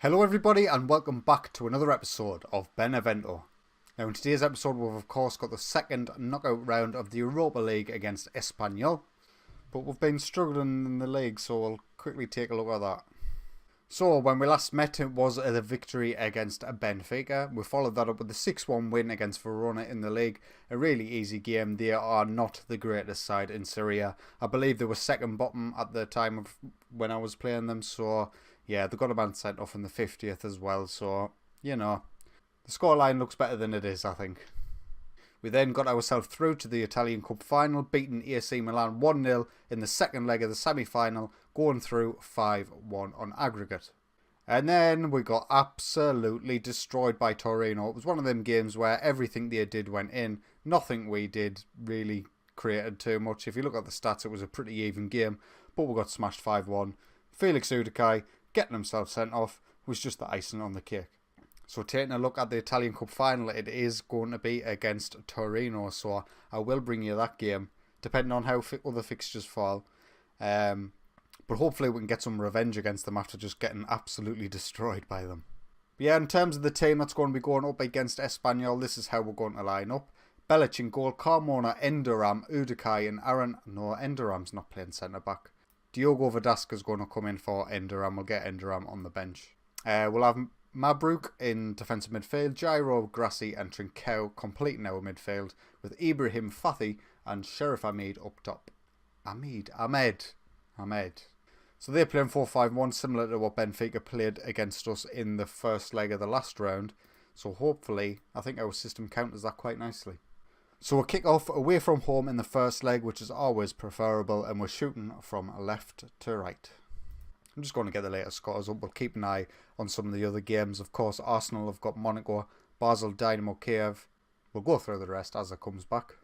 Hello everybody and welcome back to another episode of Benevento. Now in today's episode we've of course got the second knockout round of the Europa League against Espanyol. But we've been struggling in the league, so we'll quickly take a look at that. So when we last met it was the victory against Benfica. We followed that up with the 6-1 win against Verona in the league. A really easy game. They are not the greatest side in Syria. I believe they were second bottom at the time of when I was playing them, so yeah, they got a man sent off in the 50th as well, so, you know, the scoreline looks better than it is, I think. We then got ourselves through to the Italian Cup final, beating AC Milan 1-0 in the second leg of the semi-final, going through 5-1 on aggregate. And then we got absolutely destroyed by Torino. It was one of them games where everything they did went in. Nothing we did really created too much. If you look at the stats, it was a pretty even game, but we got smashed 5-1. Felix Udikai getting himself sent off was just the icing on the cake. So taking a look at the Italian Cup final, it is going to be against Torino, so I will bring you that game, depending on how other fixtures fall. But hopefully we can get some revenge against them after just getting absolutely destroyed by them. But yeah, in terms of the team that's going to be going up against Espanyol, this is how we're going to line up. Belic in goal, Carmona, Enduram, Udikai and Aaron. No, Enduram's not playing centre-back. Diogo Verdasca's going to come in for Enduram. We'll get Enduram on the bench. We'll have Mabruk in defensive midfield, Gyro, Grassi and Trincao completing our midfield with Ibrahim Fathi and Sheriff Ahmed up top. Ahmed. So they're playing 4-5-1, similar to what Benfica played against us in the first leg of the last round. So hopefully, I think our system counters that quite nicely. So we'll kick off away from home in the first leg, which is always preferable, and we're shooting from left to right. I'm just going to get the latest scores up. We'll keep an eye on some of the other games. Of course, Arsenal have got Monaco, Basel, Dynamo Kiev. We'll go through the rest as it comes back.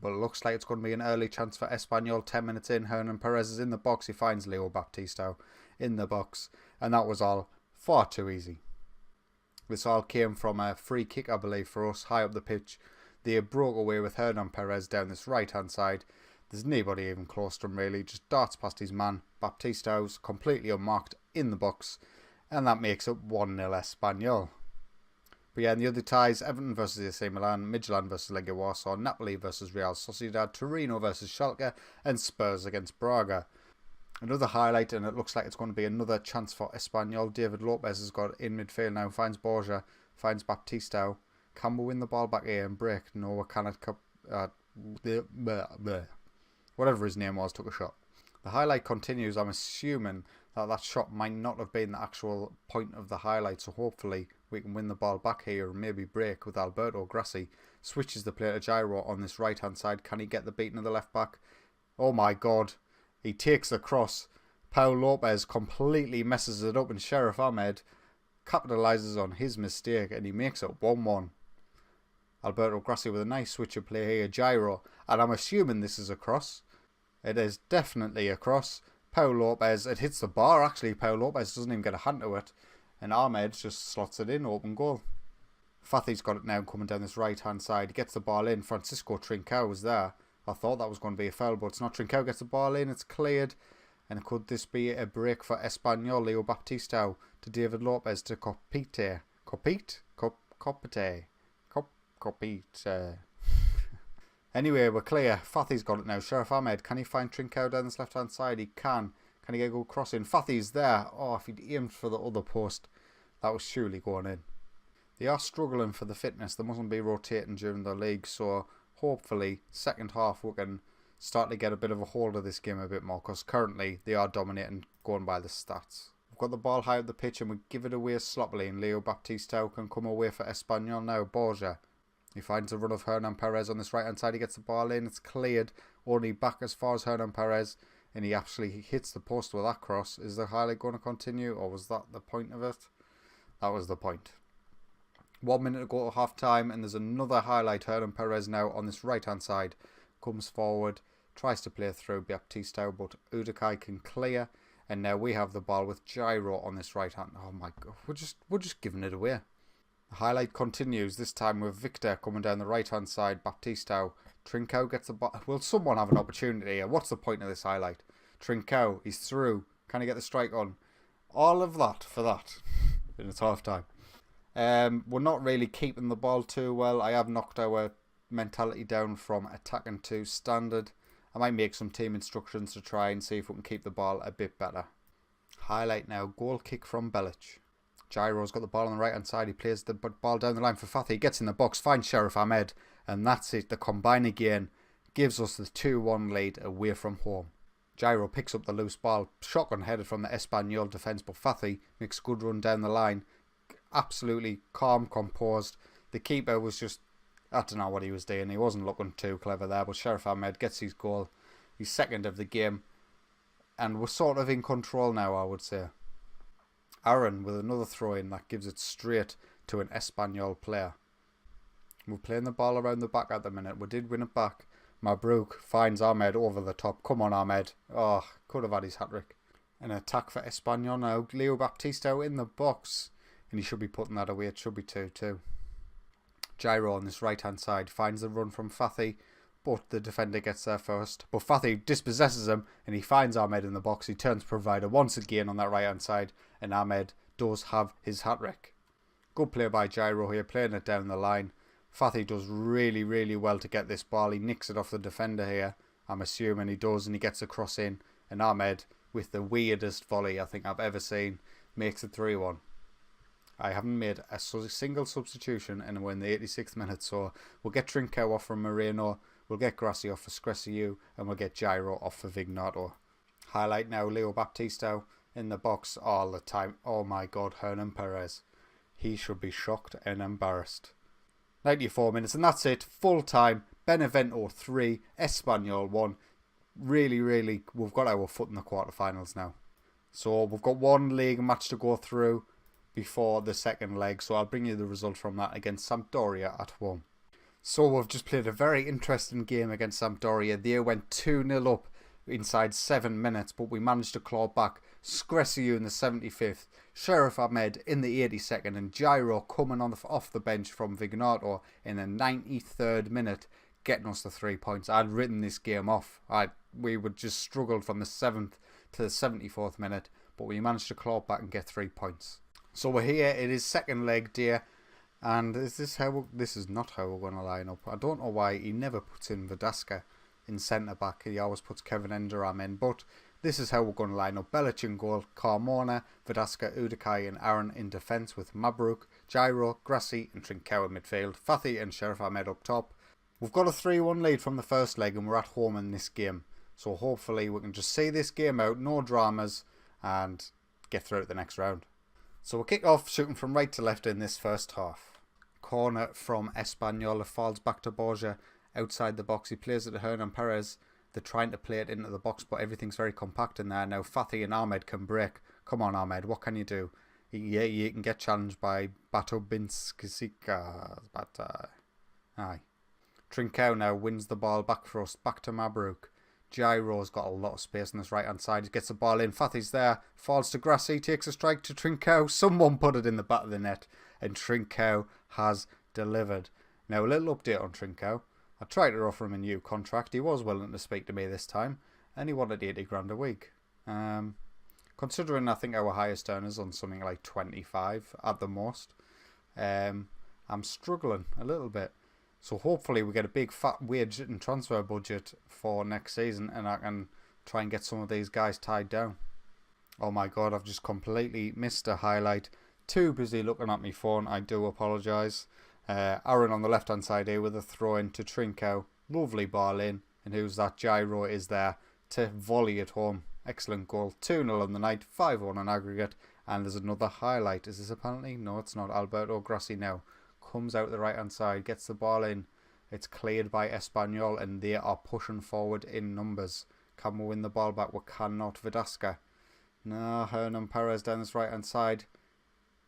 But it looks like it's going to be an early chance for Espanyol. 10 minutes in, Hernan Perez is in the box. He finds Leo Baptista in the box. And that was all far too easy. This all came from a free kick, I believe, for us, high up the pitch. They broke away with Hernan Perez down this right-hand side. There's nobody even close to him, really. Just darts past his man. Baptista's completely unmarked in the box. And that makes it 1-0 Espanyol. But yeah, in the other ties, Everton versus AC Milan, Midtjylland versus Legia Warsaw, Napoli versus Real Sociedad, Torino versus Schalke, and Spurs against Braga. Another highlight, and it looks like it's going to be another chance for Espanyol. David Lopez has got in midfield now, finds Borja, finds Baptista. Can we win the ball back here and break? No, we cannot. Whatever his name was, took a shot. The highlight continues. I'm assuming that shot might not have been the actual point of the highlight, so hopefully we can win the ball back here and maybe break with Alberto Grassi. Switches the play to Gyro on this right hand side. Can he get the beating of the left back? Oh my god. He takes the cross. Paul Lopez completely messes it up and Sheriff Ahmed capitalises on his mistake and he makes it 1-1. Alberto Grassi with a nice switch of play here. Gyro. And I'm assuming this is a cross. It is definitely a cross. Paul Lopez, it hits the bar actually. Paul Lopez doesn't even get a hand to it. And Ahmed just slots it in, open goal. Fathi's got it now coming down this right hand side. He gets the ball in. Francisco Trincao was there. I thought that was going to be a foul, but it's not. Trincao gets the ball in. It's cleared. And could this be a break for Espanyol? Leo Baptista to David Lopez to Copete. Anyway, we're clear. Fathi's got it now. Sheriff Ahmed, can he find Trincao down this left hand side? He can. Can he get a good cross in? Fathi's there. Oh, if he'd aimed for the other post, that was surely going in. They are struggling for the fitness. They mustn't be rotating during the league, so hopefully second half we can start to get a bit of a hold of this game a bit more, because currently they are dominating going by the stats. We've got the ball high up the pitch and we give it away sloppily, and Leo Baptista can come away for Espanyol now. Borja. He finds a run of Hernan Perez on this right hand side. He gets the ball in. It's cleared. Only back as far as Hernan Perez. And he actually hits the post with that cross. Is the highlight going to continue, or was that the point of it? That was the point. 1 minute to go to half time, and there's another highlight. Hernan Perez now on this right hand side. Comes forward. Tries to play through Baptista, but Udikai can clear. And now we have the ball with Gyro on this right hand. Oh my god. We're just giving it away. The highlight continues, this time with Victor coming down the right hand side. Baptista. Trincao gets the ball. Will someone have an opportunity here? What's the point of this highlight? Trincao, he's through. Can he get the strike on? All of that for that. and it's half time. We're not really keeping the ball too well. I have knocked our mentality down from attacking to standard. I might make some team instructions to try and see if we can keep the ball a bit better. Highlight now, goal kick from Belic. Gyro's got the ball on the right hand side. He plays the ball down the line for Fathy. He gets in the box, finds Sheriff Ahmed, and that's it. The combine again gives us the 2-1 lead away from home. Gyro picks up the loose ball, shotgun headed from the Espanyol defence, but Fathy makes a good run down the line. Absolutely calm, composed. The keeper was just, I don't know what he was doing. He wasn't looking too clever there, but Sheriff Ahmed gets his goal. He's second of the game, and we're sort of in control now, I would say. Aaron with another throw-in that gives it straight to an Espanyol player. We're playing the ball around the back at the minute. We did win it back. Mabruk finds Ahmed over the top. Come on, Ahmed. Oh, could have had his hat-trick. An attack for Espanyol now. Leo Baptista in the box. And he should be putting that away. It should be 2-2. Gyro on this right-hand side finds the run from Fathy, but the defender gets there first. But Fathy dispossesses him, and he finds Ahmed in the box. He turns provider once again on that right-hand side, and Ahmed does have his hat-trick. Good play by Gyro here, playing it down the line. Fathy does really, really well to get this ball. He nicks it off the defender here. I'm assuming he does, and he gets a cross in. And Ahmed, with the weirdest volley I think I've ever seen, makes it 3-1. I haven't made a single substitution, and we're in the 86th minute, so we'll get Trincao off from Moreno, we'll get Grassi off for Scresiu, and we'll get Gyro off for Vignato. Highlight now, Leo Baptista in the box all the time. Oh my god, Hernan Perez. He should be shocked and embarrassed. 94 minutes, and that's it. Full time. Benevento 3, Espanyol 1. Really, really, we've got our foot in the quarterfinals now. So we've got one league match to go through before the second leg. So I'll bring you the result from that against Sampdoria at home. So we've just played a very interesting game against Sampdoria. They went 2-0 up inside 7 minutes, but we managed to claw back. Scresiu in the 75th, Sheriff Ahmed in the 82nd, and Gyro coming on off the bench from Vignato in the 93rd minute, getting us the 3 points. I'd written this game off. We would just struggled from the 7th to the 74th minute, but we managed to claw back and get 3 points. So we're here. It is second leg day, and this is not how we're going to line up. I don't know why he never puts in Verdasca in centre back. He always puts Kevin Enderam in, but this is how we're going to line up. Belic in goal, Carmona, Verdasca, Udakai and Aaron in defence with Mabruk, Gyro, Grassi and Trincao in midfield, Fathy and Sheriff Ahmed up top. We've got a 3-1 lead from the first leg and we're at home in this game. So hopefully we can just see this game out, no dramas, and get through to the next round. So we'll kick off shooting from right to left in this first half. Corner from Espanyol, falls back to Borja outside the box. He plays it to Hernan Perez. They're trying to play it into the box, but everything's very compact in there. Now Fathy and Ahmed can break. Come on, Ahmed, what can you do? Yeah, you can get challenged by Batobinskisika. Aye. Trincao now wins the ball back for us, back to Mabruk. Gyro's got a lot of space on this right hand side. He gets the ball in. Fathy's there. Falls to Grassi. Takes a strike to Trincao. Someone put it in the back of the net. And Trincao has delivered. Now a little update on Trincao. I tried to offer him a new contract. He was willing to speak to me this time. And he wanted 80 grand a week. Considering I think our highest earners on something like 25 at the most. I'm struggling a little bit. So hopefully we get a big fat wage and transfer budget for next season and I can try and get some of these guys tied down. Oh my god, I've just completely missed a highlight. Too busy looking at my phone, I do apologise. Aaron on the left hand side here with a throw in to Trincao. Lovely ball in. And who's that? Gyro is there to volley it home. Excellent goal. 2-0 on the night, 5-1 on aggregate. And there's another highlight. Is this a penalty? No, it's not. Alberto Grassi now comes out the right hand side, gets the ball in. It's cleared by Espanyol and they are pushing forward in numbers. Can we win the ball back? We cannot. Verdasca. No, Hernan Perez down this right hand side.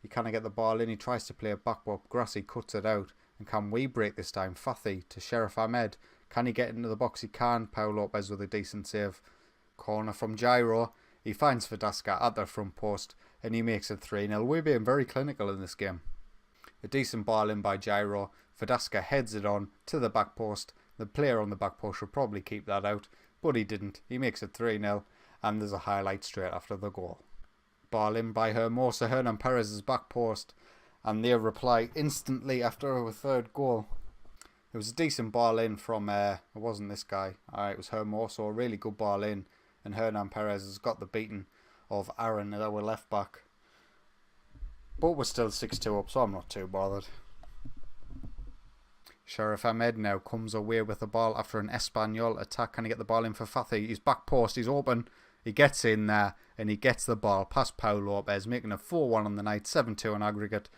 He can't get the ball in. He tries to play a back, but Grassi cuts it out. And can we break this time? Fathy to Sheriff Ahmed. Can he get into the box? He can. Pau Lopez with a decent save. Corner from Gyro. He finds Verdasca at their front post and he makes it 3-0. We're being very clinical in this game. A decent ball in by Gyro. Verdasca heads it on to the back post. The player on the back post should probably keep that out, but he didn't. He makes it 3-0 and there's a highlight straight after the goal. ball in by Hermosa. Hernan Perez's back post. And they reply instantly after our third goal. It was a decent ball in from, it wasn't this guy. It was Hermosa, a really good ball in. And Hernan Perez has got the beating of Aaron, our left back. But we're still 6-2 up, so I'm not too bothered. Sheriff Ahmed now comes away with the ball after an Espanyol attack. Can he get the ball in for Fathy? He's back post, he's open. He gets in there and he gets the ball past Pau Lopez, making a 4-1 on the night, 7-2 on aggregate.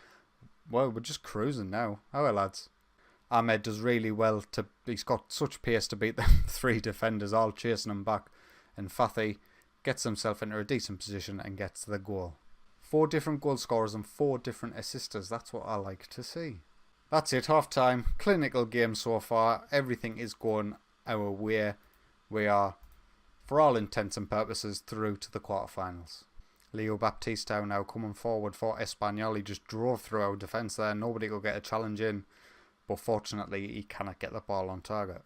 Well, we're just cruising now. How lads? Ahmed does really well. He's got such pace to beat them 3 defenders, all chasing him back. And Fathy gets himself into a decent position and gets the goal. 4 different goal scorers and 4 different assisters. That's what I like to see. That's it, half time. Clinical game so far. Everything is going our way. We are, for all intents and purposes, through to the quarterfinals. Leo Baptista now coming forward for Espanyol. He just drove through our defence there. Nobody could get a challenge in. But fortunately, he cannot get the ball on target.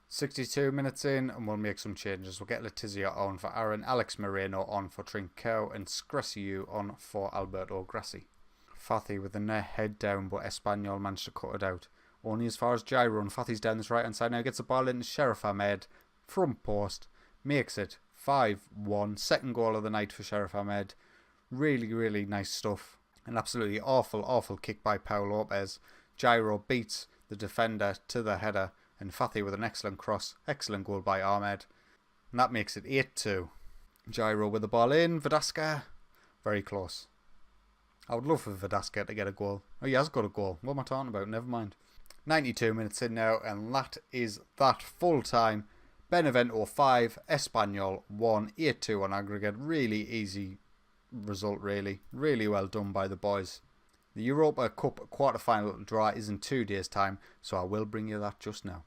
62 minutes in, and we'll make some changes. We'll get Letizia on for Aaron, Alex Moreno on for Trincao, and Scresiu on for Alberto Grassi. Fathy with the head down, but Espanyol managed to cut it out. Only as far as Gyro, and Fathy's down this right hand side now. Gets the ball in to Sheriff Ahmed. Front post. Makes it 5-1. Second goal of the night for Sheriff Ahmed. Really, really nice stuff. An absolutely awful kick by Pau Lopez. Gyro beats the defender to the header. And Fathy with an excellent cross. Excellent goal by Ahmed. And that makes it 8-2. Gyro with the ball in. Verdasca. Very close. I would love for Verdasca to get a goal. Oh, he has got a goal. What am I talking about? Never mind. 92 minutes in now. And that is that full time. Benevento 5. Espanyol 1. 8-2 on aggregate. Really easy result, really. Really well done by the boys. The Europa Cup quarter-final draw is in 2 days' time, so I will bring you that just now.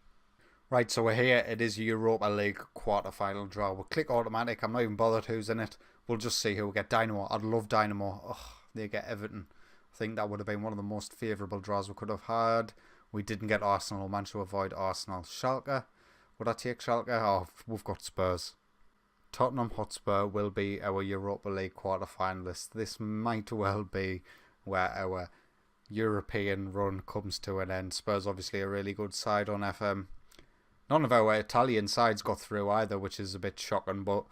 Right, so we're here. It is Europa League quarter-final draw. We'll click automatic. I'm not even bothered who's in it. We'll just see who we get. Dynamo. I'd love Dynamo. Ugh, they get Everton. I think that would have been one of the most favourable draws we could have had. We didn't get Arsenal. We managed to avoid Arsenal. Schalke. Would I take Schalke? Oh, we've got Spurs. Tottenham Hotspur will be our Europa League quarter-finalists. This might well be where our European run comes to an end. Spurs obviously a really good side on FM. None of our Italian sides got through either, which is a bit shocking, but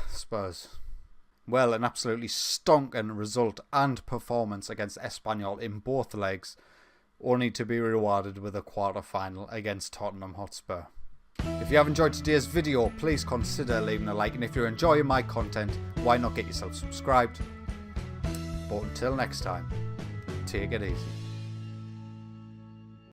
Spurs. Well, an absolutely stonking result and performance against Espanyol in both legs, only to be rewarded with a quarter-final against Tottenham Hotspur. If you have enjoyed today's video, please consider leaving a like, and if you're enjoying my content, why not get yourself subscribed? But until next time, take it easy.